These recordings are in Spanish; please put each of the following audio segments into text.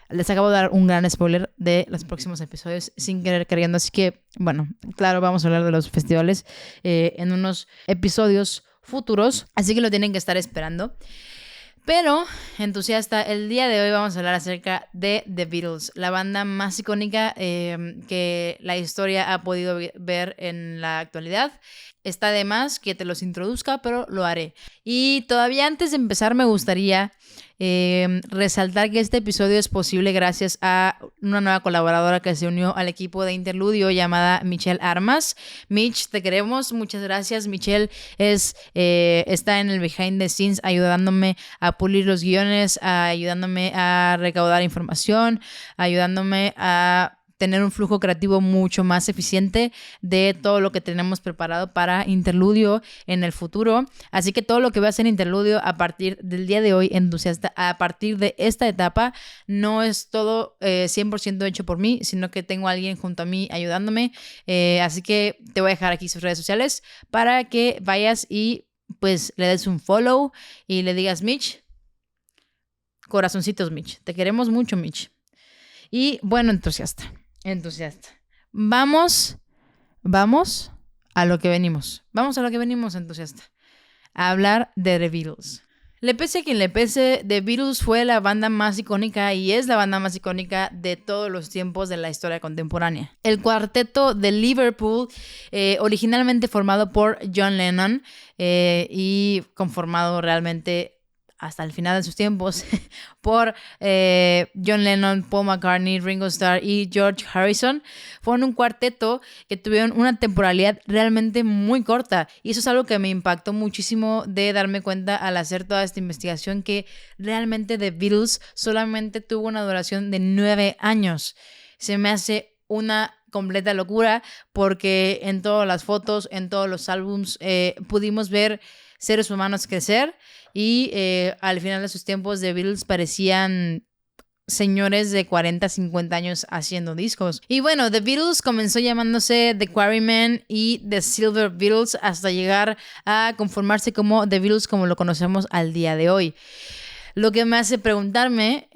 Les acabo de dar un gran spoiler de los próximos episodios sin querer queriendo. Así que, bueno, claro, vamos a hablar de los festivales en unos episodios futuros. Así que lo tienen que estar esperando. Pero, entusiasta, el día de hoy vamos a hablar acerca de The Beatles, la banda más icónica que la historia ha podido ver en la actualidad. Está de más que te los introduzca, pero lo haré. Y todavía antes de empezar me gustaría resaltar que este episodio es posible gracias a una nueva colaboradora que se unió al equipo de Interludio llamada Michelle Armas. Mitch, te queremos, muchas gracias. Michelle está en el behind the scenes ayudándome a pulir los guiones, ayudándome a recaudar información, ayudándome a tener un flujo creativo mucho más eficiente de todo lo que tenemos preparado para Interludio en el futuro. Así que todo lo que voy a hacer en Interludio a partir del día de hoy, entusiasta, a partir de esta etapa, no es todo 100% hecho por mí, sino que tengo a alguien junto a mí ayudándome. Así que te voy a dejar aquí sus redes sociales para que vayas y pues le des un follow y le digas, Mitch, corazoncitos, Mitch. Te queremos mucho, Mitch. Y bueno, entusiasta. Vamos a lo que venimos. Vamos a lo que venimos, entusiasta. A hablar de The Beatles. Le pese a quien le pese, The Beatles fue la banda más icónica y es la banda más icónica de todos los tiempos de la historia contemporánea. El cuarteto de Liverpool, originalmente formado por John Lennon y conformado realmente hasta el final de sus tiempos por John Lennon, Paul McCartney, Ringo Starr y George Harrison, fueron un cuarteto que tuvieron una temporalidad realmente muy corta, y eso es algo que me impactó muchísimo de darme cuenta al hacer toda esta investigación, que realmente The Beatles solamente tuvo una duración de 9 años. Se me hace una completa locura porque en todas las fotos, en todos los álbums pudimos ver seres humanos crecer y al final de sus tiempos The Beatles parecían señores de 40, 50 años haciendo discos. Y bueno, The Beatles comenzó llamándose The Quarrymen y The Silver Beatles hasta llegar a conformarse como The Beatles como lo conocemos al día de hoy. Lo que me hace preguntarme,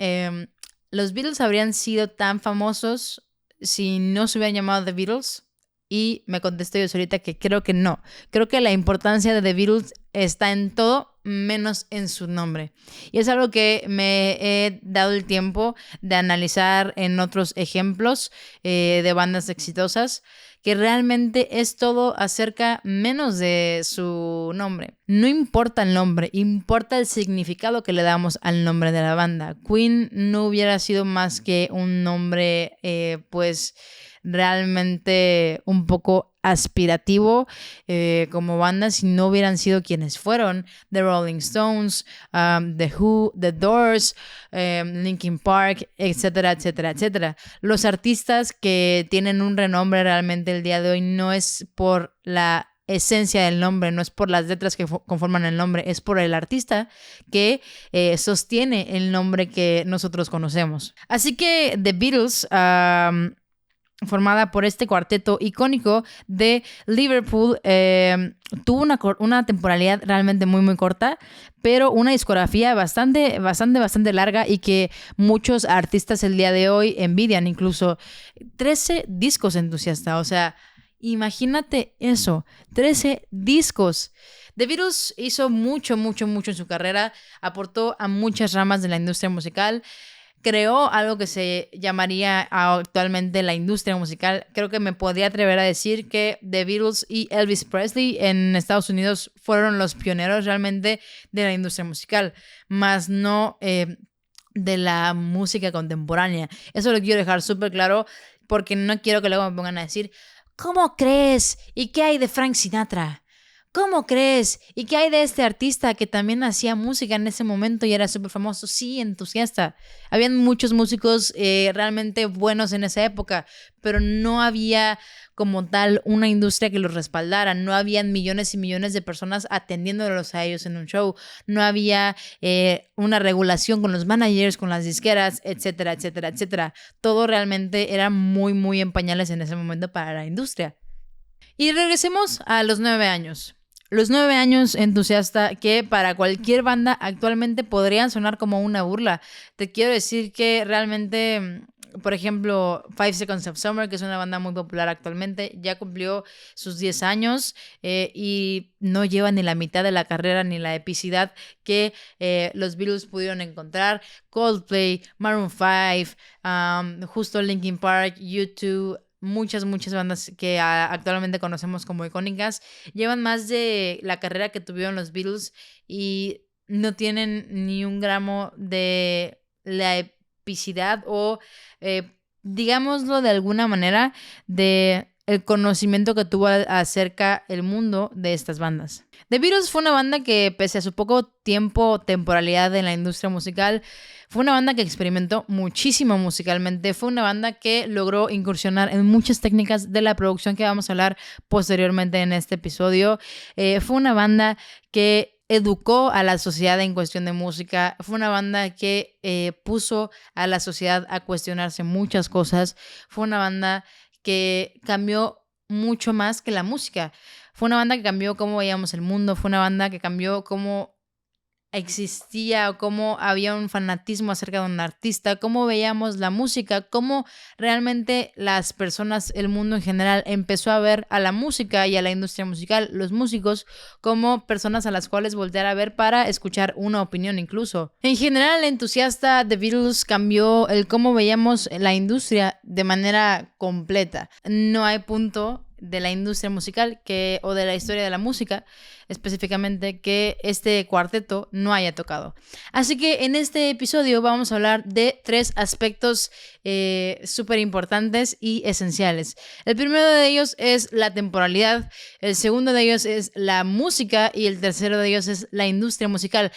¿los Beatles habrían sido tan famosos si no se hubieran llamado The Beatles? Y me contesté yo solita que creo que no. Creo que la importancia de The Beatles está en todo menos en su nombre. Y es algo que me he dado el tiempo de analizar en otros ejemplos de bandas exitosas, que realmente es todo acerca menos de su nombre. No importa el nombre, importa el significado que le damos al nombre de la banda. Queen no hubiera sido más que un nombre, pues realmente un poco aspirativo como banda si no hubieran sido quienes fueron: The Rolling Stones, The Who, The Doors, Linkin Park, etcétera, etcétera, etcétera. Los artistas que tienen un renombre realmente el día de hoy no es por la esencia del nombre, no es por las letras que conforman el nombre, es por el artista que sostiene el nombre que nosotros conocemos. Así que The Beatles, formada por este cuarteto icónico de Liverpool, tuvo una temporalidad realmente muy muy corta, pero una discografía bastante larga y que muchos artistas el día de hoy envidian. Incluso 13 discos, entusiasta, o sea, imagínate eso, 13 discos. The Beatles hizo mucho en su carrera, aportó a muchas ramas de la industria musical, creó algo que se llamaría actualmente la industria musical. Creo que me podría atrever a decir que The Beatles y Elvis Presley en Estados Unidos fueron los pioneros realmente de la industria musical, más no de la música contemporánea. Eso lo quiero dejar súper claro porque no quiero que luego me pongan a decir, ¿cómo crees? ¿Y qué hay de Frank Sinatra? ¿Cómo crees? ¿Y qué hay de este artista que también hacía música en ese momento y era súper famoso? Sí, entusiasta. Habían muchos músicos realmente buenos en esa época, pero no había como tal una industria que los respaldara. No habían millones y millones de personas atendiéndolos a ellos en un show. No había una regulación con los managers, con las disqueras, etcétera, etcétera, etcétera. Todo realmente era muy en pañales en ese momento para la industria. Y regresemos a los 9 años. Los 9 años, entusiasta, que para cualquier banda actualmente podrían sonar como una burla. Te quiero decir que realmente, por ejemplo, Five Seconds of Summer, que es una banda muy popular actualmente, ya cumplió sus 10 años y no lleva ni la mitad de la carrera ni la epicidad que los Beatles pudieron encontrar. Coldplay, Maroon 5, justo Linkin Park, U2, muchas bandas que actualmente conocemos como icónicas, llevan más de la carrera que tuvieron los Beatles y no tienen ni un gramo de la epicidad o, digámoslo de alguna manera, de el conocimiento que tuvo acerca el mundo de estas bandas. The Beatles fue una banda que, pese a su poco tiempo, temporalidad en la industria musical, fue una banda que experimentó muchísimo musicalmente. Fue una banda que logró incursionar en muchas técnicas de la producción que vamos a hablar posteriormente en este episodio. Fue una banda que educó a la sociedad en cuestión de música. Fue una banda que puso a la sociedad a cuestionarse muchas cosas. Fue una banda que cambió mucho más que la música. Fue una banda que cambió cómo veíamos el mundo. Fue una banda que cambió cómo existía o cómo había un fanatismo acerca de un artista, cómo veíamos la música, cómo realmente las personas, el mundo en general, empezó a ver a la música y a la industria musical, los músicos, como personas a las cuales voltear a ver para escuchar una opinión incluso. En general, el entusiasta de Beatles cambió el cómo veíamos la industria de manera completa. No hay punto de la industria musical o de la historia de la música específicamente que este cuarteto no haya tocado. Así que en este episodio vamos a hablar de 3 aspectos súper importantes y esenciales. El primero de ellos es la temporalidad, el segundo de ellos es la música y el tercero de ellos es la industria musical.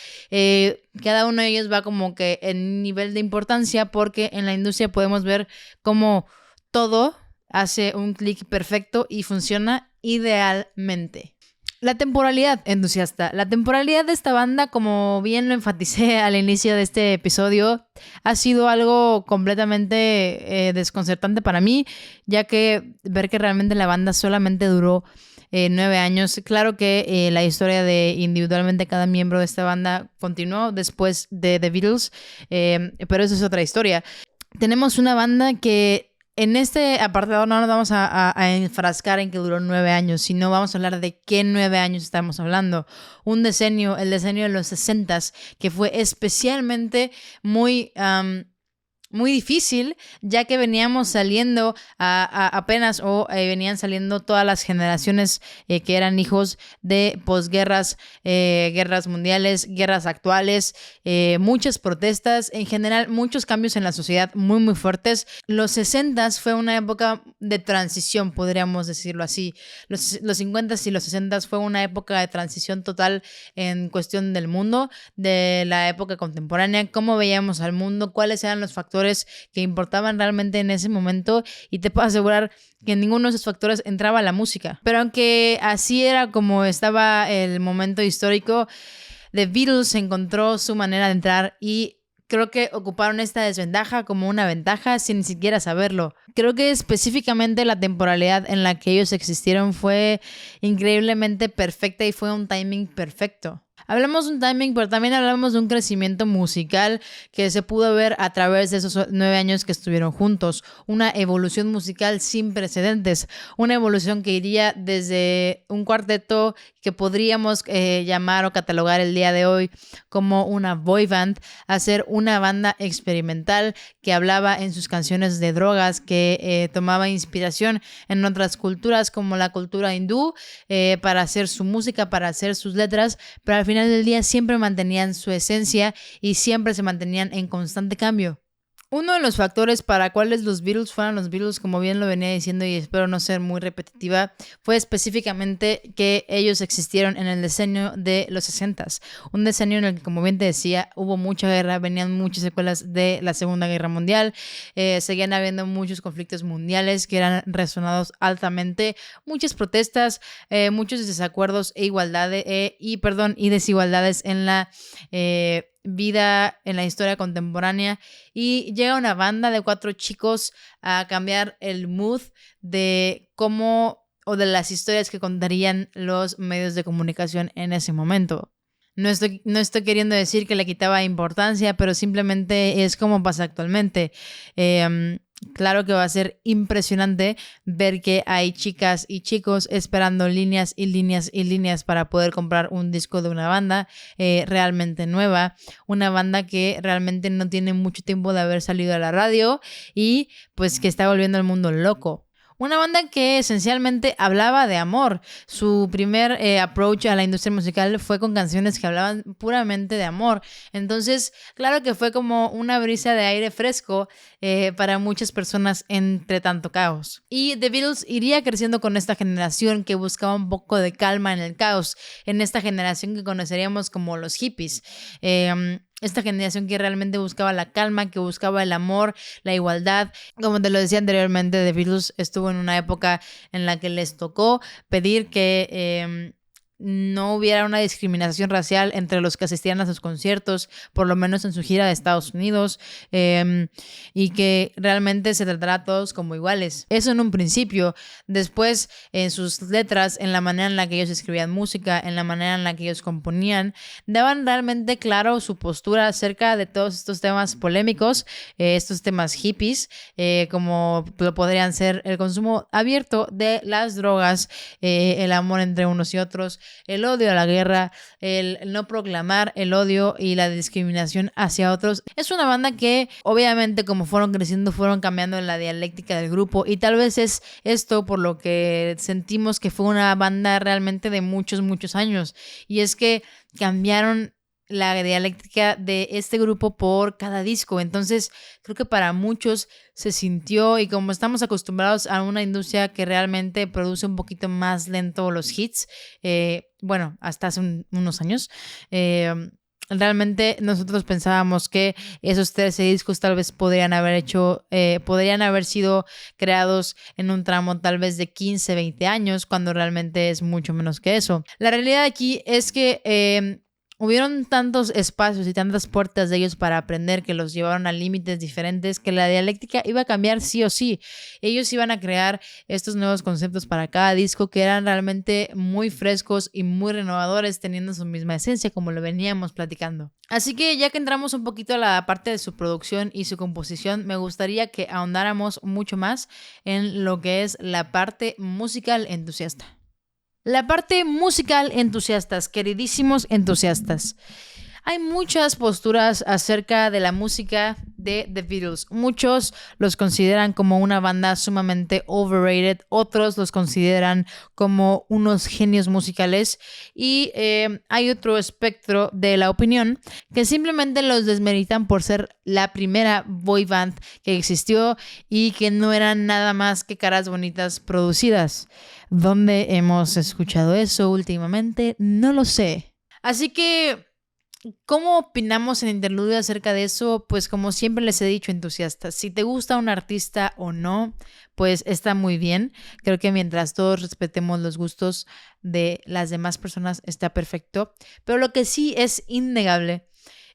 Cada uno de ellos va como que en nivel de importancia porque en la industria podemos ver cómo todo hace un clic perfecto y funciona idealmente. La temporalidad, entusiasta. La temporalidad de esta banda, como bien lo enfaticé al inicio de este episodio, ha sido algo completamente desconcertante para mí, ya que ver que realmente la banda solamente duró 9 años. Claro que la historia de individualmente cada miembro de esta banda continuó después de The Beatles, pero eso es otra historia. Tenemos una banda que en este apartado no nos vamos a enfrascar en que duró 9 años, sino vamos a hablar de qué 9 años estamos hablando. Un decenio, el decenio de los 60s, que fue especialmente muy difícil, ya que veníamos saliendo apenas venían saliendo todas las generaciones que eran hijos de posguerras, guerras mundiales, guerras actuales, muchas protestas, en general muchos cambios en la sociedad muy fuertes. Los 60s fue una época de transición, podríamos decirlo así. Los 50s y los 60s fue una época de transición total en cuestión del mundo, de la época contemporánea, cómo veíamos al mundo, cuáles eran los factores que importaban realmente en ese momento, y te puedo asegurar que en ninguno de esos factores entraba la música. Pero aunque así era como estaba el momento histórico, The Beatles encontró su manera de entrar y creo que ocuparon esta desventaja como una ventaja sin ni siquiera saberlo. Creo que específicamente la temporalidad en la que ellos existieron fue increíblemente perfecta y fue un timing perfecto. Hablamos de un timing, pero también hablamos de un crecimiento musical que se pudo ver a través de esos 9 años que estuvieron juntos. Una evolución musical sin precedentes. Una evolución que iría desde un cuarteto que podríamos llamar o catalogar el día de hoy como una boy band, a ser una banda experimental que hablaba en sus canciones de drogas, que tomaba inspiración en otras culturas como la cultura hindú para hacer su música, para hacer sus letras, pero al final del día siempre mantenían su esencia y siempre se mantenían en constante cambio. Uno de los factores para cuales los Beatles fueran los Beatles, como bien lo venía diciendo y espero no ser muy repetitiva, fue específicamente que ellos existieron en el decenio de los 60s. Un decenio en el que, como bien te decía, hubo mucha guerra, venían muchas secuelas de la Segunda Guerra Mundial, seguían habiendo muchos conflictos mundiales que eran resonados altamente, muchas protestas, muchos desacuerdos y desigualdades en la vida, en la historia contemporánea, y llega una banda de 4 chicos a cambiar el mood de cómo o de las historias que contarían los medios de comunicación en ese momento. No estoy queriendo decir que le quitaba importancia, pero simplemente es como pasa actualmente. Claro que va a ser impresionante ver que hay chicas y chicos esperando líneas y líneas y líneas para poder comprar un disco de una banda realmente nueva, una banda que realmente no tiene mucho tiempo de haber salido a la radio y pues que está volviendo al mundo loco. Una banda que esencialmente hablaba de amor. Su primer approach a la industria musical fue con canciones que hablaban puramente de amor. Entonces, claro que fue como una brisa de aire fresco para muchas personas entre tanto caos. Y The Beatles iría creciendo con esta generación que buscaba un poco de calma en el caos, en esta generación que conoceríamos como los hippies. Esta generación que realmente buscaba la calma, que buscaba el amor, la igualdad. Como te lo decía anteriormente, The Beatles estuvo en una época en la que les tocó pedir que no hubiera una discriminación racial entre los que asistían a sus conciertos, por lo menos en su gira de Estados Unidos, y que realmente se tratara a todos como iguales. Eso en un principio. Después, en sus letras, en la manera en la que ellos escribían música, en la manera en la que ellos componían, daban realmente claro su postura acerca de todos estos temas polémicos, estos temas hippies, como lo podrían ser el consumo abierto de las drogas, el amor entre unos y otros, el odio a la guerra, el no proclamar el odio y la discriminación hacia otros. Es una banda que obviamente como fueron creciendo fueron cambiando la dialéctica del grupo y tal vez es esto por lo que sentimos que fue una banda realmente de muchos años, y es que cambiaron la dialéctica de este grupo por cada disco. Entonces creo que para muchos se sintió, y como estamos acostumbrados a una industria que realmente produce un poquito más lento los hits, bueno, hasta hace unos años, realmente nosotros pensábamos que esos 13 discos tal vez podrían haber sido creados en un tramo tal vez de 15, 20 años, cuando realmente es mucho menos que eso. La realidad aquí es que hubieron tantos espacios y tantas puertas de ellos para aprender que los llevaron a límites diferentes, que la dialéctica iba a cambiar sí o sí. Ellos iban a crear estos nuevos conceptos para cada disco que eran realmente muy frescos y muy renovadores, teniendo su misma esencia, como lo veníamos platicando. Así que ya que entramos un poquito a la parte de su producción y su composición, me gustaría que ahondáramos mucho más en lo que es la parte musical entusiasta. La parte musical entusiastas, queridísimos entusiastas. Hay muchas posturas acerca de la música de The Beatles. Muchos los consideran como una banda sumamente overrated, otros los consideran como unos genios musicales, y hay otro espectro de la opinión que simplemente los desmeritan por ser la primera boy band que existió y que no eran nada más que caras bonitas producidas. ¿Dónde hemos escuchado eso últimamente? No lo sé. Así que, ¿cómo opinamos en Interludio acerca de eso? Pues como siempre les he dicho, entusiastas, si te gusta un artista o no, pues está muy bien. Creo que mientras todos respetemos los gustos de las demás personas está perfecto. Pero lo que sí es innegable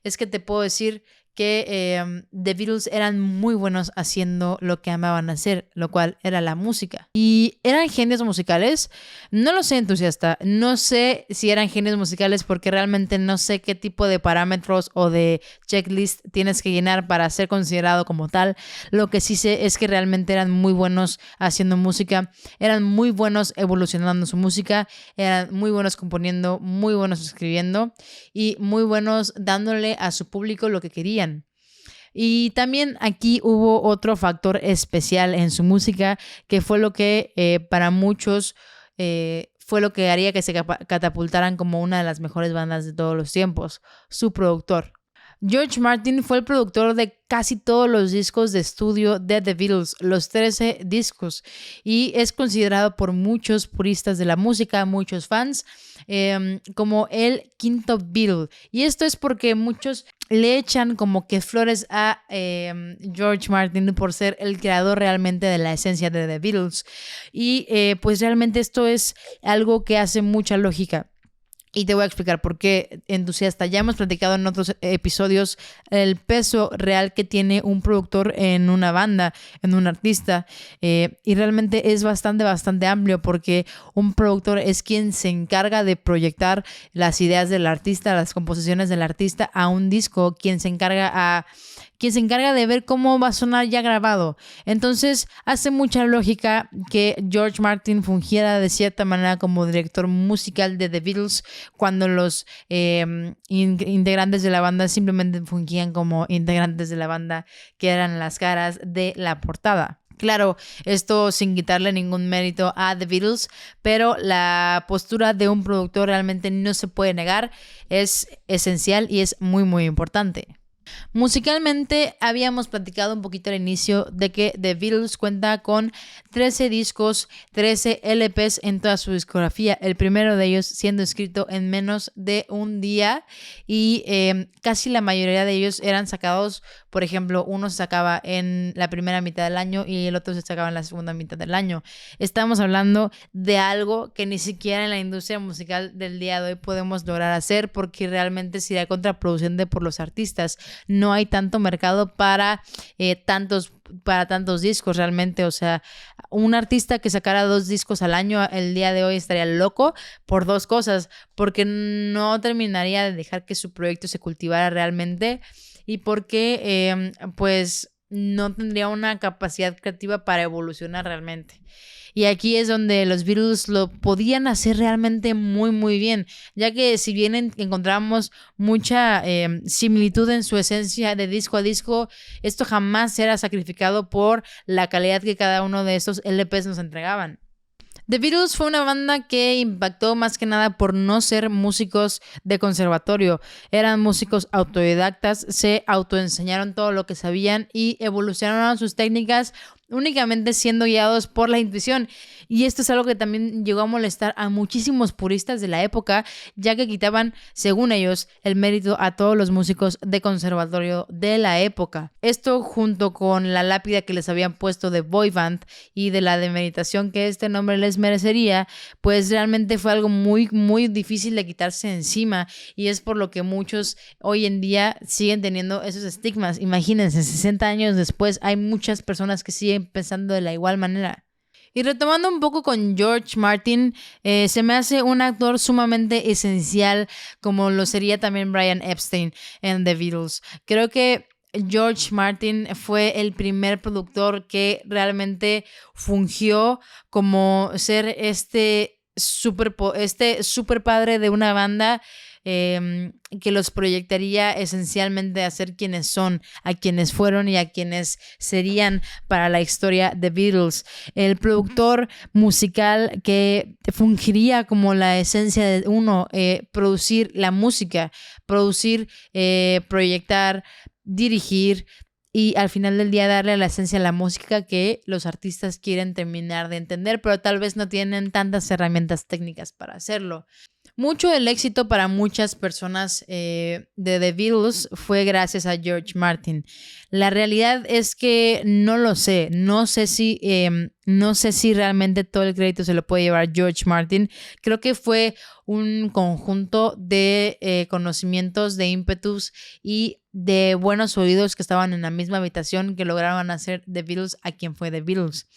es que te puedo decir que The Beatles eran muy buenos haciendo lo que amaban hacer, lo cual era la música. ¿Y eran genios musicales? No lo sé, entusiasta. No sé si eran genios musicales porque realmente no sé qué tipo de parámetros o de checklist tienes que llenar para ser considerado como tal. Lo que sí sé es que realmente eran muy buenos haciendo música, eran muy buenos evolucionando su música, eran muy buenos componiendo, muy buenos escribiendo y muy buenos dándole a su público lo que querían. Y también aquí hubo otro factor especial en su música que fue lo que para muchos fue lo que haría que se catapultaran como una de las mejores bandas de todos los tiempos: su productor. George Martin fue el productor de casi todos los discos de estudio de The Beatles, los 13 discos, y es considerado por muchos puristas de la música, muchos fans, como el quinto Beatle. Y esto es porque muchos le echan como que flores a George Martin por ser el creador realmente de la esencia de The Beatles. Y pues realmente esto es algo que hace mucha lógica. Y te voy a explicar por qué, entusiasta. Ya hemos platicado en otros episodios el peso real que tiene un productor en una banda, en un artista. Y realmente es bastante amplio porque un productor es quien se encarga de proyectar las ideas del artista, las composiciones del artista a un disco, quien se encarga de ver cómo va a sonar ya grabado. Entonces, hace mucha lógica que George Martin fungiera de cierta manera como director musical de The Beatles cuando los integrantes de la banda simplemente fungían como integrantes de la banda, que eran las caras de la portada. Claro, esto sin quitarle ningún mérito a The Beatles, pero la postura de un productor realmente no se puede negar, es esencial y es muy importante. Musicalmente habíamos platicado un poquito al inicio de que The Beatles cuenta con 13 discos, 13 LPs en toda su discografía, el primero de ellos siendo escrito en menos de un día y casi la mayoría de ellos eran sacados, por ejemplo, uno se sacaba en la primera mitad del año y el otro se sacaba en la segunda mitad del año. Estamos hablando de algo que ni siquiera en la industria musical del día de hoy podemos lograr hacer porque realmente sería contraproducente por los artistas. No hay tanto mercado para tantos discos realmente. O sea, un artista que sacara 2 discos al año el día de hoy estaría loco por 2 cosas, porque no terminaría de dejar que su proyecto se cultivara realmente y porque pues no tendría una capacidad creativa para evolucionar realmente. Y aquí es donde los Beatles lo podían hacer realmente muy bien, ya que si bien encontramos mucha similitud en su esencia de disco a disco, esto jamás será sacrificado por la calidad que cada uno de estos LPs nos entregaban. The Beatles fue una banda que impactó más que nada por no ser músicos de conservatorio. Eran músicos autodidactas, se autoenseñaron todo lo que sabían y evolucionaron sus técnicas únicamente siendo guiados por la intuición. Y esto es algo que también llegó a molestar a muchísimos puristas de la época, ya que quitaban, según ellos, el mérito a todos los músicos de conservatorio de la época. Esto junto con la lápida que les habían puesto de boy band y de la demeritación que este nombre les merecería, pues realmente fue algo muy difícil de quitarse encima, y es por lo que muchos hoy en día siguen teniendo esos estigmas. Imagínense, 60 años después hay muchas personas que siguen pensando de la igual manera. Y retomando un poco con George Martin, se me hace un actor sumamente esencial, como lo sería también Brian Epstein en The Beatles. Creo que George Martin fue el primer productor que realmente fungió como ser este super padre de una banda, que los proyectaría esencialmente a ser quienes son, a quienes fueron y a quienes serían para la historia de Beatles. El productor musical que fungiría como la esencia de uno, producir la música, proyectar, dirigir y al final del día darle la esencia a la música que los artistas quieren terminar de entender, pero tal vez no tienen tantas herramientas técnicas para hacerlo. Mucho del éxito para muchas personas de The Beatles fue gracias a George Martin. La realidad es que no lo sé. No sé si realmente todo el crédito se lo puede llevar George Martin. Creo que fue un conjunto de conocimientos, de ímpetus y de buenos oídos que estaban en la misma habitación que lograron hacer The Beatles a quien fue The Beatles.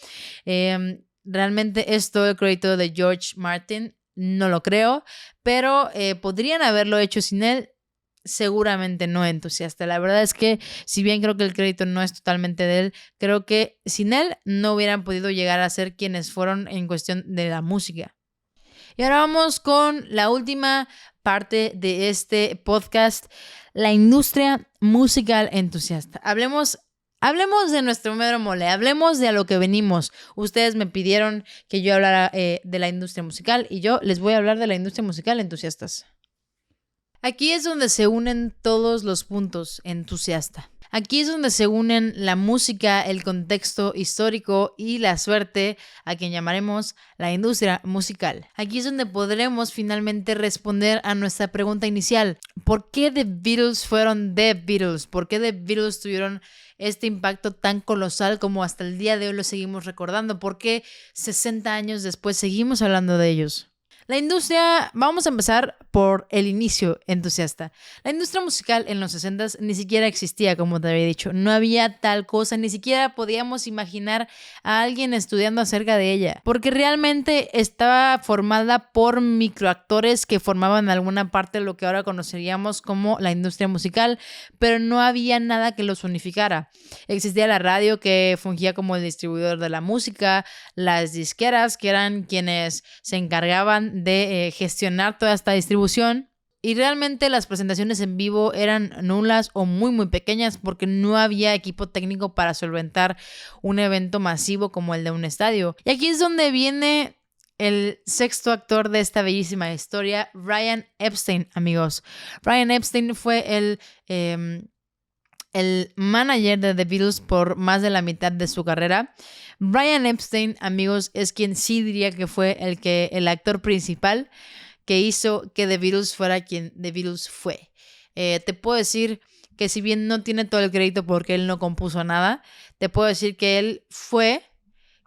Realmente es todo el crédito de George Martin. No lo creo, pero podrían haberlo hecho sin él. Seguramente no, entusiasta. La verdad es que si bien creo que el crédito no es totalmente de él, creo que sin él no hubieran podido llegar a ser quienes fueron en cuestión de la música. Y ahora vamos con la última parte de este podcast, la industria musical entusiasta. Hablemos de nuestro mero mole, hablemos de a lo que venimos. Ustedes me pidieron que yo hablara de la industria musical y yo les voy a hablar de la industria musical, entusiastas. Aquí es donde se unen todos los puntos, entusiasta. Aquí es donde se unen la música, el contexto histórico y la suerte, a quien llamaremos la industria musical. Aquí es donde podremos finalmente responder a nuestra pregunta inicial. ¿Por qué The Beatles fueron The Beatles? ¿Por qué The Beatles tuvieron este impacto tan colosal como hasta el día de hoy lo seguimos recordando? ¿Por qué 60 años después seguimos hablando de ellos? La industria, vamos a empezar por el inicio, entusiasta. La industria musical en los 60s ni siquiera existía, como te había dicho. No había tal cosa, ni siquiera podíamos imaginar a alguien estudiando acerca de ella. Porque realmente estaba formada por microactores que formaban alguna parte de lo que ahora conoceríamos como la industria musical, pero no había nada que los unificara. Existía la radio que fungía como el distribuidor de la música, las disqueras que eran quienes se encargaban de gestionar toda esta distribución, y realmente las presentaciones en vivo eran nulas o muy pequeñas porque no había equipo técnico para solventar un evento masivo como el de un estadio. Y aquí es donde viene el sexto actor de esta bellísima historia, Brian Epstein, amigos. Brian Epstein fue el manager de The Beatles por más de la mitad de su carrera. Brian Epstein, amigos, es quien sí diría que fue el actor principal que hizo que The Beatles fuera quien The Beatles fue. Te puedo decir que si bien no tiene todo el crédito porque él no compuso nada, te puedo decir que él fue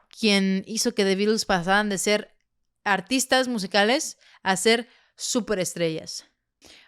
quien hizo que The Beatles pasaran de ser artistas musicales a ser superestrellas.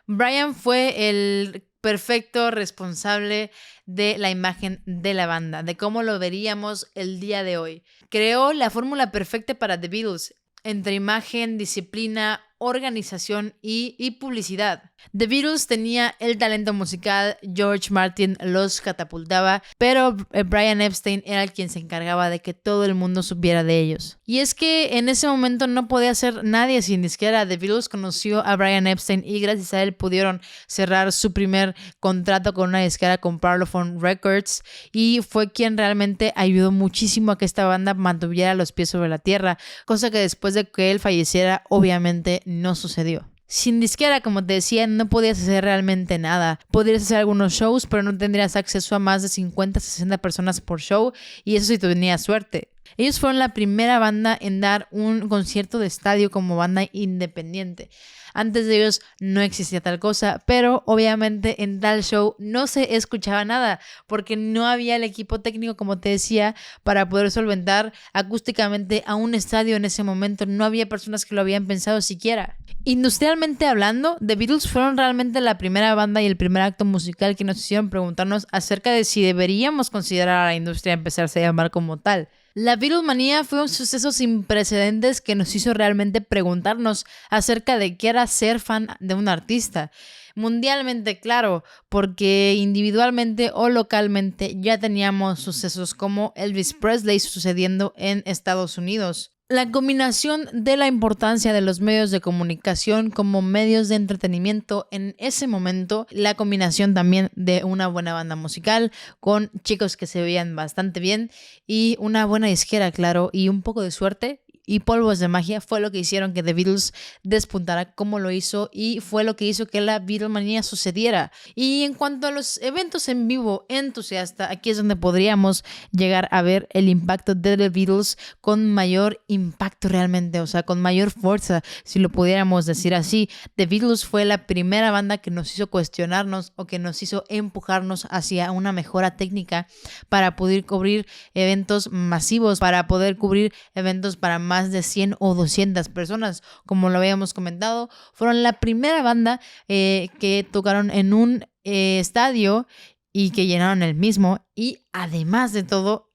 Brian fue el perfecto responsable de la imagen de la banda, de cómo lo veríamos el día de hoy. Creó la fórmula perfecta para The Beatles, entre imagen, disciplina, organización y publicidad. The Beatles tenía el talento musical, George Martin los catapultaba, pero Brian Epstein era el quien se encargaba de que todo el mundo supiera de ellos. Y es que en ese momento no podía ser nadie sin disquera. The Beatles conoció a Brian Epstein y gracias a él pudieron cerrar su primer contrato con una disquera, con Parlophone Records, y fue quien realmente ayudó muchísimo a que esta banda mantuviera los pies sobre la tierra, cosa que después de que él falleciera obviamente no sucedió. Sin disquera, como te decía, no podías hacer realmente nada. Podrías hacer algunos shows, pero no tendrías acceso a más de 50, 60 personas por show, y eso si tú tenías suerte. Ellos fueron la primera banda en dar un concierto de estadio como banda independiente. Antes de ellos no existía tal cosa, pero obviamente en tal show no se escuchaba nada porque no había el equipo técnico, como te decía, para poder solventar acústicamente a un estadio en ese momento. No había personas que lo habían pensado siquiera. Industrialmente hablando, The Beatles fueron realmente la primera banda y el primer acto musical que nos hicieron preguntarnos acerca de si deberíamos considerar a la industria empezarse a llamar como tal. La Beatlemanía fue un suceso sin precedentes que nos hizo realmente preguntarnos acerca de qué era ser fan de un artista. Mundialmente, claro, porque individualmente o localmente ya teníamos sucesos como Elvis Presley sucediendo en Estados Unidos. La combinación de la importancia de los medios de comunicación como medios de entretenimiento en ese momento, la combinación también de una buena banda musical con chicos que se veían bastante bien y una buena disquera, claro, y un poco de suerte y polvos de magia fue lo que hicieron que The Beatles despuntara como lo hizo y fue lo que hizo que la Beatlemanía sucediera. Y en cuanto a los eventos en vivo entusiasta, aquí es donde podríamos llegar a ver el impacto de The Beatles con mayor impacto realmente, o sea, con mayor fuerza, si lo pudiéramos decir así. The Beatles fue la primera banda que nos hizo cuestionarnos o que nos hizo empujarnos hacia una mejora técnica para poder cubrir eventos masivos, para poder cubrir eventos para más de 100 o 200 personas, como lo habíamos comentado. Fueron la primera banda que tocaron en un estadio y que llenaron el mismo, y además de todo,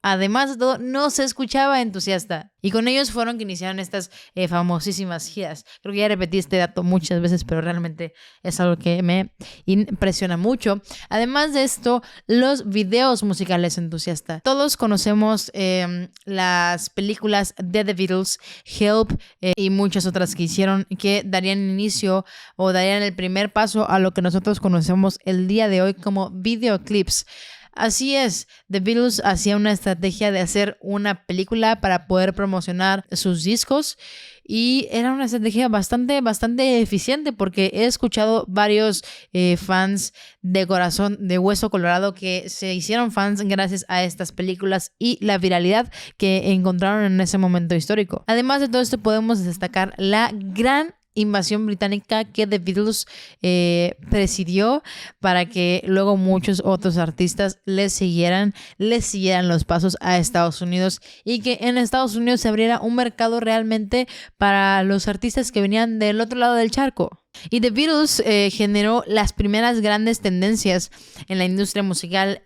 no se escuchaba entusiasta. Y con ellos fueron que iniciaron estas famosísimas giras. Creo que ya repetí este dato muchas veces, pero realmente es algo que me impresiona mucho. Además de esto, los videos musicales entusiasta. Todos conocemos las películas de The Beatles, Help y muchas otras que hicieron, que darían inicio o darían el primer paso a lo que nosotros conocemos el día de hoy como videoclips. Así es, The Beatles hacía una estrategia de hacer una película para poder promocionar sus discos y era una estrategia bastante eficiente porque he escuchado varios fans de corazón, de hueso colorado, que se hicieron fans gracias a estas películas y la viralidad que encontraron en ese momento histórico. Además de todo esto, podemos destacar la gran invasión británica que The Beatles presidió para que luego muchos otros artistas les siguieran los pasos a Estados Unidos y que en Estados Unidos se abriera un mercado realmente para los artistas que venían del otro lado del charco. Y The Beatles generó las primeras grandes tendencias en la industria musical,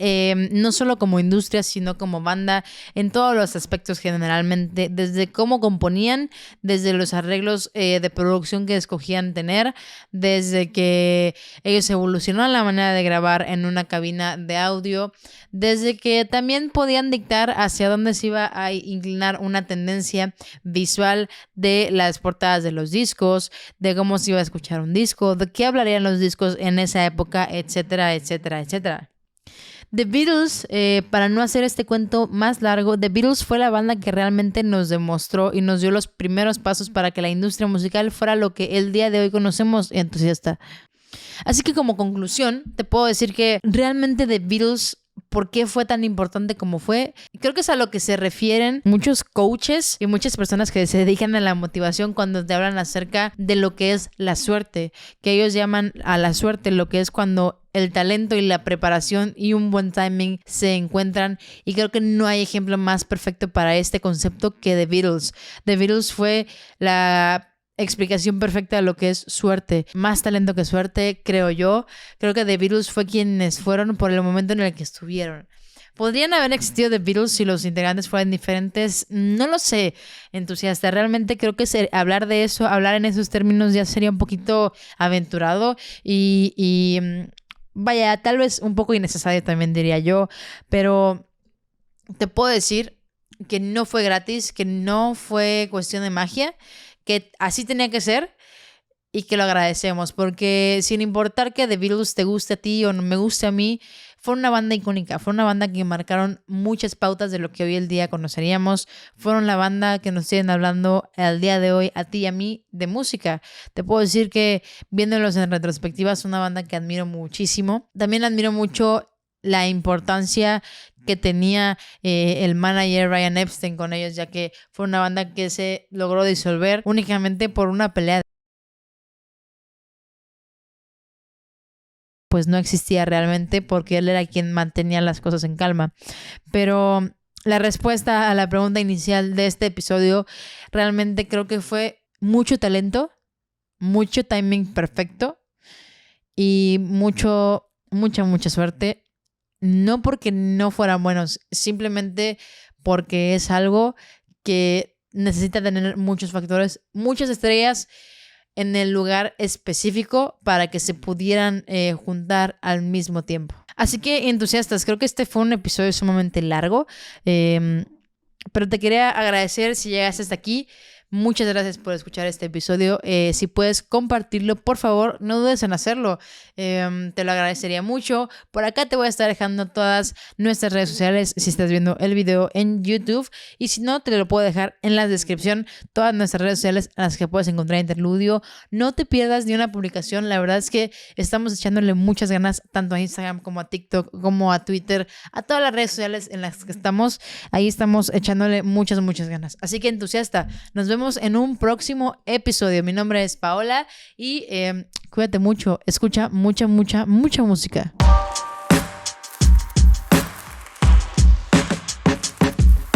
no solo como industria, sino como banda, en todos los aspectos generalmente, desde cómo componían, desde los arreglos de producción que escogían tener, desde que ellos evolucionaron la manera de grabar en una cabina de audio, desde que también podían dictar hacia dónde se iba a inclinar una tendencia visual de las portadas de los discos, de cómo se iba a escuchar un disco, de qué hablarían los discos en esa época, etcétera, etcétera, etcétera. The Beatles, para no hacer este cuento más largo, The Beatles fue la banda que realmente nos demostró y nos dio los primeros pasos para que la industria musical fuera lo que el día de hoy conocemos, entusiasta. Así que como conclusión, te puedo decir que realmente The Beatles, ¿por qué fue tan importante como fue? Creo que es a lo que se refieren muchos coaches y muchas personas que se dedican a la motivación cuando te hablan acerca de lo que es la suerte, que ellos llaman a la suerte lo que es cuando el talento y la preparación y un buen timing se encuentran, y creo que no hay ejemplo más perfecto para este concepto que The Beatles. The Beatles fue la explicación perfecta de lo que es suerte. Más talento que suerte, creo yo. Creo que The Beatles fue quienes fueron por el momento en el que estuvieron. ¿Podrían haber existido The Beatles si los integrantes fueran diferentes? No lo sé, entusiasta. Realmente creo que hablar de eso, hablar en esos términos ya sería un poquito aventurado y vaya, tal vez un poco innecesario también diría yo. Pero te puedo decir que no fue gratis, que no fue cuestión de magia, que así tenía que ser y que lo agradecemos, porque sin importar que The Beatles te guste a ti o no me guste a mí, fue una banda icónica, fue una banda que marcaron muchas pautas de lo que hoy el día conoceríamos, fueron la banda que nos siguen hablando al día de hoy a ti y a mí de música. Te puedo decir que viéndolos en retrospectiva es una banda que admiro muchísimo. También admiro mucho la importancia que tenía el manager Ryan Epstein con ellos, ya que fue una banda que se logró disolver únicamente por una pelea. Pues no existía realmente porque él era quien mantenía las cosas en calma. Pero la respuesta a la pregunta inicial de este episodio realmente creo que fue mucho talento, mucho timing perfecto y mucha suerte. No porque no fueran buenos, simplemente porque es algo que necesita tener muchos factores, muchas estrellas en el lugar específico para que se pudieran juntar al mismo tiempo. Así que, entusiastas, creo que este fue un episodio sumamente largo, pero te quería agradecer si llegaste hasta aquí. Muchas gracias por escuchar este episodio. Si puedes compartirlo, por favor, no dudes en hacerlo. Te lo agradecería mucho. Por acá te voy a estar dejando todas nuestras redes sociales si estás viendo el video en YouTube. Y si no, te lo puedo dejar en la descripción todas nuestras redes sociales en las que puedes encontrar Interludio. No te pierdas ni una publicación. La verdad es que estamos echándole muchas ganas tanto a Instagram como a TikTok, como a Twitter, a todas las redes sociales en las que estamos. Ahí estamos echándole muchas ganas. Así que, entusiasta, nos vemos en un próximo episodio. Mi nombre es Paola y cuídate mucho. Escucha mucha música.